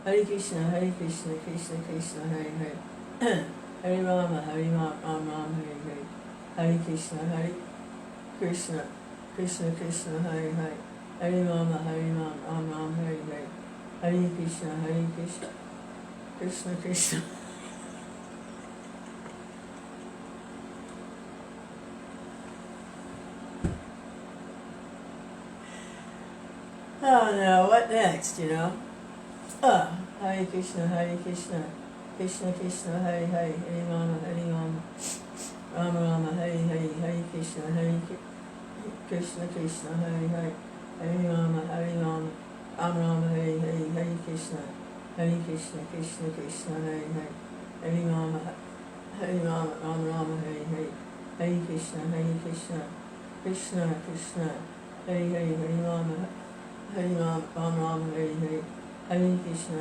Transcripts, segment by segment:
Hare Krishna, Krishna Krishna, Hare Hare. Hare Rama, Ram Ram, Hare Hare. Hare Krishna, Krishna Krishna, Hare Hare. Hare Rama, Ram Ram, Hare Hare. Hare Krishna, Krishna Krishna. Oh no, what next, you know? Hare Krishna, Krishna Krishna, Hare Hare, Hare Rama, Rama Rama, Hare Hare, Hare Krishna, Krishna Krishna, Hare Hare, Hare Rama, Rama Rama, Hare Hare, Hare Krishna, Krishna Krishna, Hare Hare, Hare Rama, Rama Rama, Hare Hare, Hare Krishna, Krishna Krishna, Hare Hare, Hare Rama, Ram Ram, Hare Hare, Hare Krishna,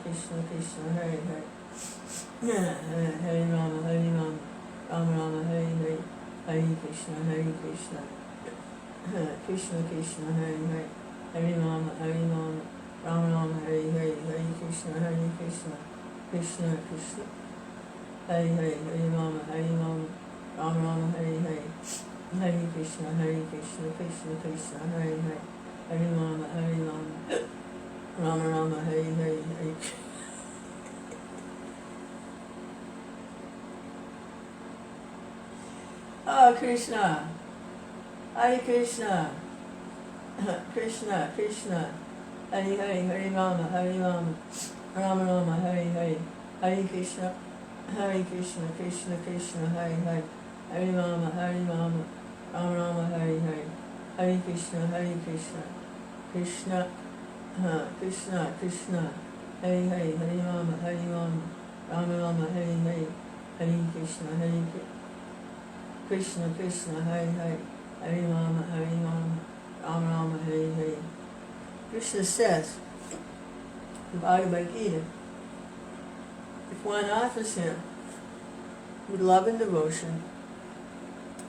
Krishna Krishna, Hare Hare, Hare Rama, Ram Ram, Hare Hare, Hare Krishna, Krishna Krishna, Hare Hare, Hare Rama, Ram Ram, Hare Hare, Hare Krishna, Krishna Krishna, Hare Hare, Hare Rama, Ram Ram, Hare Hare, Hare Krishna, Krishna Krishna, Hare Hare, Hare Rama, Rama Rama, Hare Hare, Hare. Oh Krishna, Hare Krishna, Krishna Krishna, Hare Hare, Hare Rama, Rama Rama, Hare Hare, Hare Krishna, Krishna Krishna, Hare Hare, Hare Rama, Rama Rama, Hare Hare, Hare Krishna, Krishna Krishna, Hare Hare, Hare Rama, Rama Rama, Hare Hare, Hare Krishna, Krishna, Hare Hare, Hare Rama, Rama Rama, Hare Hare. Krishna says in Bhagavad Gita, if one offers him with love and devotion,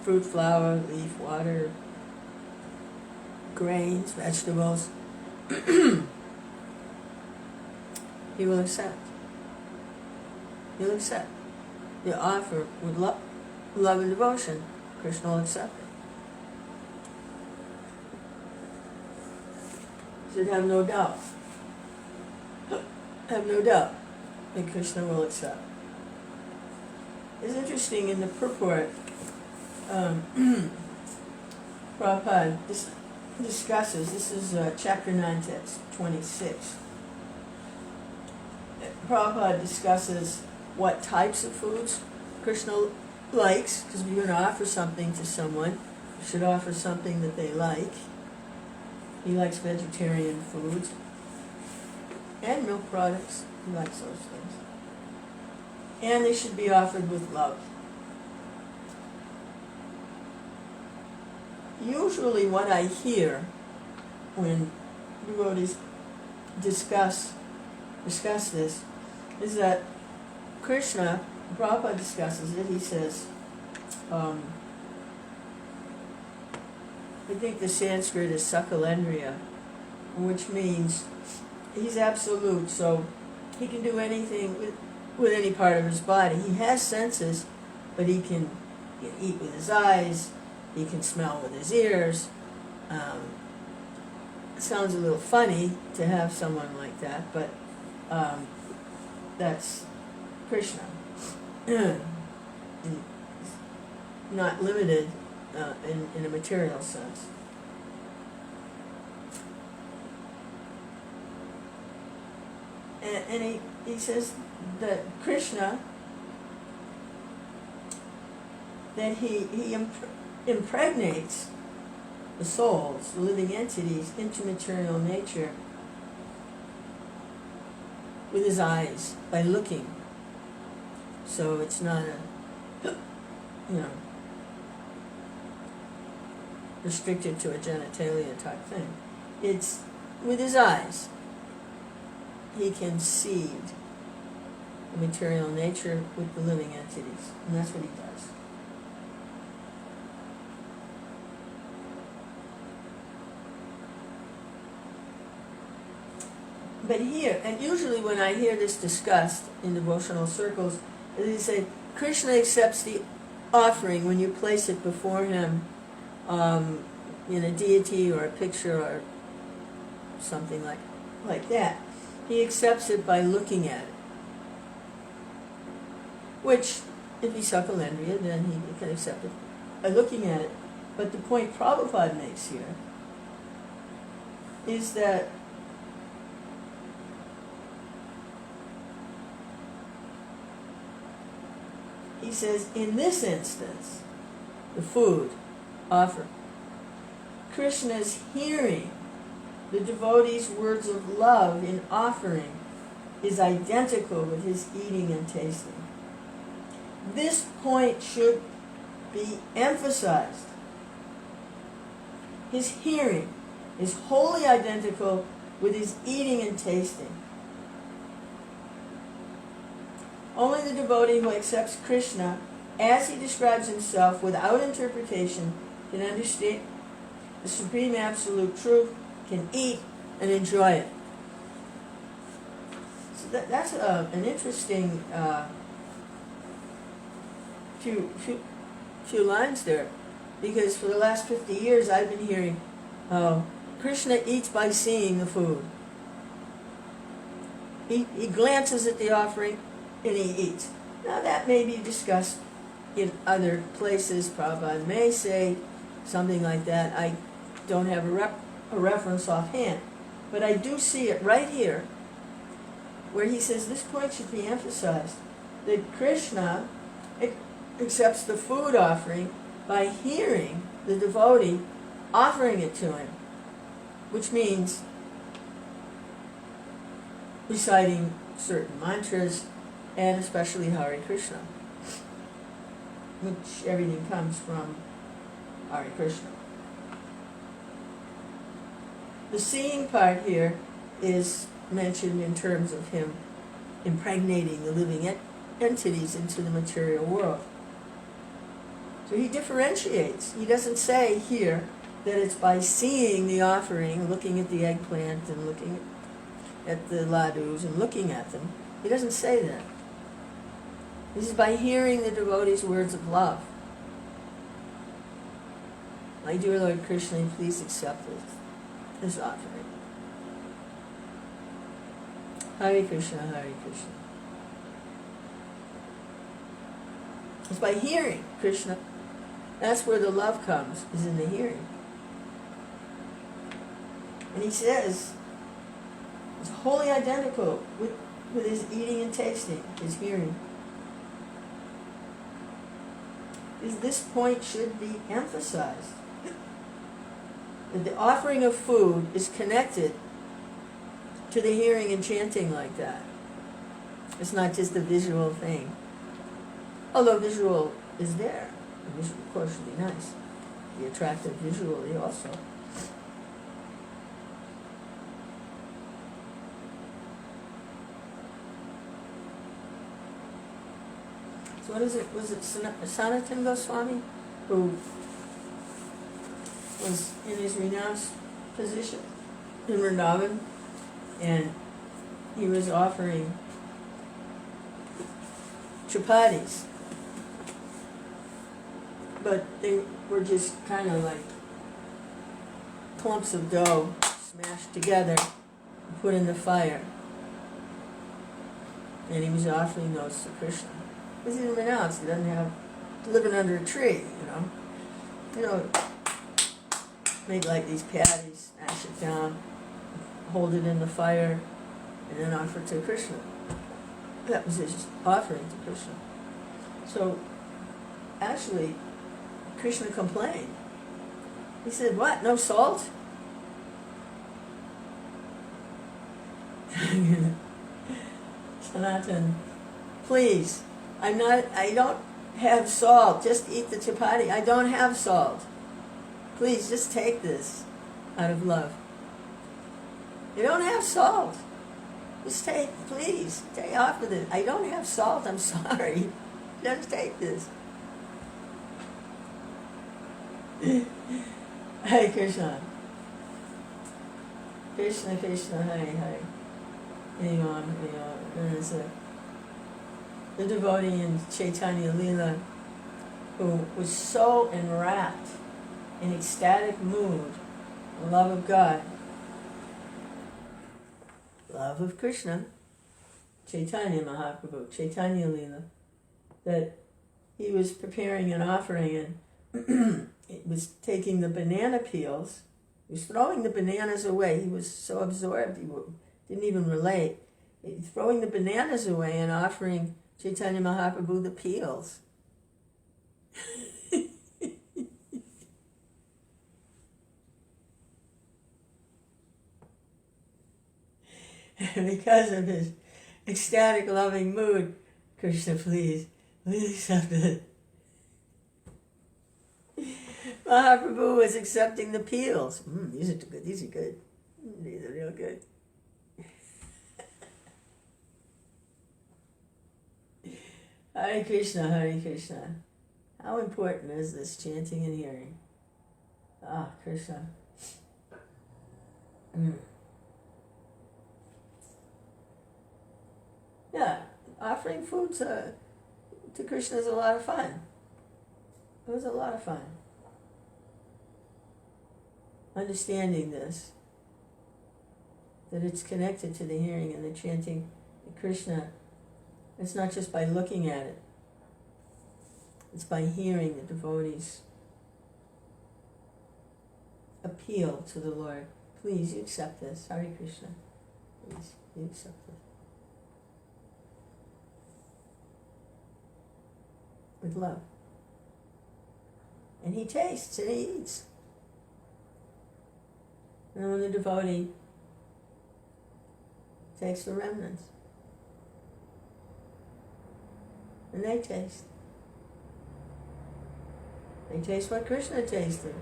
fruit, flower, leaf, water, grains, vegetables, he will accept. He'll accept. You offer with love and devotion, Krishna will accept it. He said, have no doubt. Have no doubt that Krishna will accept. It's interesting in the purport, Prabhupada discusses, this is chapter 9, text 26. Prabhupada discusses what types of foods Krishna likes, because if you're going to offer something to someone, you should offer something that they like. He likes vegetarian foods and milk products. He likes those things. And they should be offered with love. Usually what I hear when devotees discuss this is that Krishna, Prabhupada discusses it, he says, I think the Sanskrit is sakalendriya, which means he's absolute, so he can do anything with any part of his body. He has senses, but he can eat with his eyes, he can smell with his ears. It sounds a little funny to have someone like that, but that's Krishna. Not limited in a material sense. And he says that Krishna, that he impregnates the souls, the living entities, into material nature with his eyes, by looking. So it's not a, restricted to a genitalia type thing. It's with his eyes. He can seed the material nature with the living entities, and that's what he does. But here, and usually when I hear this discussed in devotional circles, they say Krishna accepts the offering when you place it before him in a deity or a picture or something like that. He accepts it by looking at it. Which, if he's Sakalendriya, then he can accept it by looking at it. But the point Prabhupada makes here is that he says, in this instance, the food offered, Krishna's hearing the devotee's words of love in offering is identical with his eating and tasting. This point should be emphasized. His hearing is wholly identical with his eating and tasting. Only the devotee who accepts Krishna as he describes himself without interpretation can understand the supreme absolute truth, can eat and enjoy it. So that's an interesting few lines there, because for the last 50 years I've been hearing, Krishna eats by seeing the food. He glances at the offering and he eats. Now that may be discussed in other places. Prabhupada may say something like that. I don't have a reference offhand, but I do see it right here where he says this point should be emphasized, that Krishna accepts the food offering by hearing the devotee offering it to him, which means reciting certain mantras, and especially Hare Krishna, which everything comes from Hare Krishna. The seeing part here is mentioned in terms of him impregnating the living entities into the material world. So he differentiates. He doesn't say here that it's by seeing the offering, looking at the eggplant and looking at the ladus and looking at them. He doesn't say that. This is by hearing the devotee's words of love. My dear Lord Krishna, please accept this offering. Hare Krishna, Hare Krishna. It's by hearing Krishna. That's where the love comes, is in the hearing. And he says it's wholly identical with his eating and tasting, his hearing. This point should be emphasized. That the offering of food is connected to the hearing and chanting like that. It's not just a visual thing. Although visual is there. The visual, of course, should be nice. Be attractive visually also. So what is it? Was it Sanatana Goswami who was in his renounced position in Vrindavan, and he was offering chapatis, but they were just kind of like clumps of dough smashed together and put in the fire, and he was offering those to Krishna. Because he's renounced, he doesn't have living under a tree, you know, make like these patties, smash it down, hold it in the fire, and then offer it to Krishna. That was his offering to Krishna. So, actually, Krishna complained. He said, what, no salt? Sanatan, please, I don't have salt, just eat the chapati. I don't have salt. Please, just take this out of love. You don't have salt. Just take, please, take off with it. I don't have salt, I'm sorry. Just take this. Hare Krishna. Krishna Krishna, Hare Hare. Hang on. And there's the devotee in Chaitanya Lila who was so enwrapped in ecstatic mood, the love of God, love of Krishna, Chaitanya Mahaprabhu, Chaitanya Lila, that he was preparing an offering and it was taking the banana peels, he was throwing the bananas away. He was so absorbed, he didn't even relate. He was throwing the bananas away and offering Chaitanya Mahaprabhu the peels. And because of his ecstatic, loving mood, Krishna, please accept it. Mahaprabhu was accepting the peels. These are good. These are good. These are real good. Hare Krishna, Hare Krishna. How important is this chanting and hearing? Krishna. Yeah, offering food to Krishna is a lot of fun. It was a lot of fun. Understanding this, that it's connected to the hearing and the chanting of Krishna, it's not just by looking at it, it's by hearing the devotees appeal to the Lord. Please, you accept this. Hare Krishna. Please, you accept this. With love. And he tastes and he eats. And when the devotee takes the remnants, and they taste what Krishna tasted.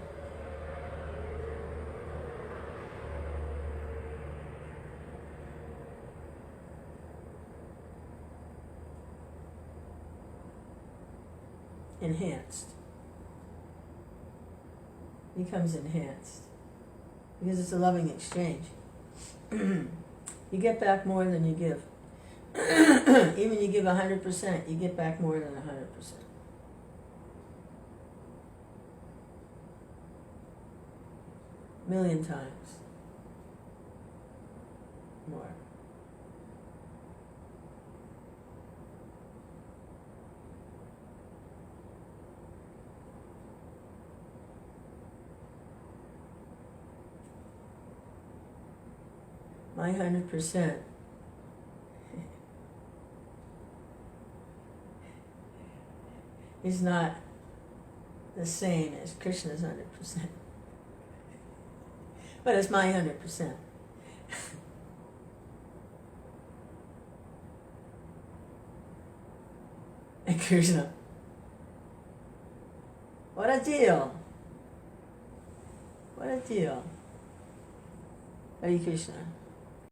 Enhanced. Becomes enhanced. Because it's a loving exchange. You get back more than you give. Even you give 100%, you get back more than 100%. Million times more. My 100% is not the same as Krishna's 100%. But it's my 100%. And Krishna, what a deal. What a deal. Hare Krishna.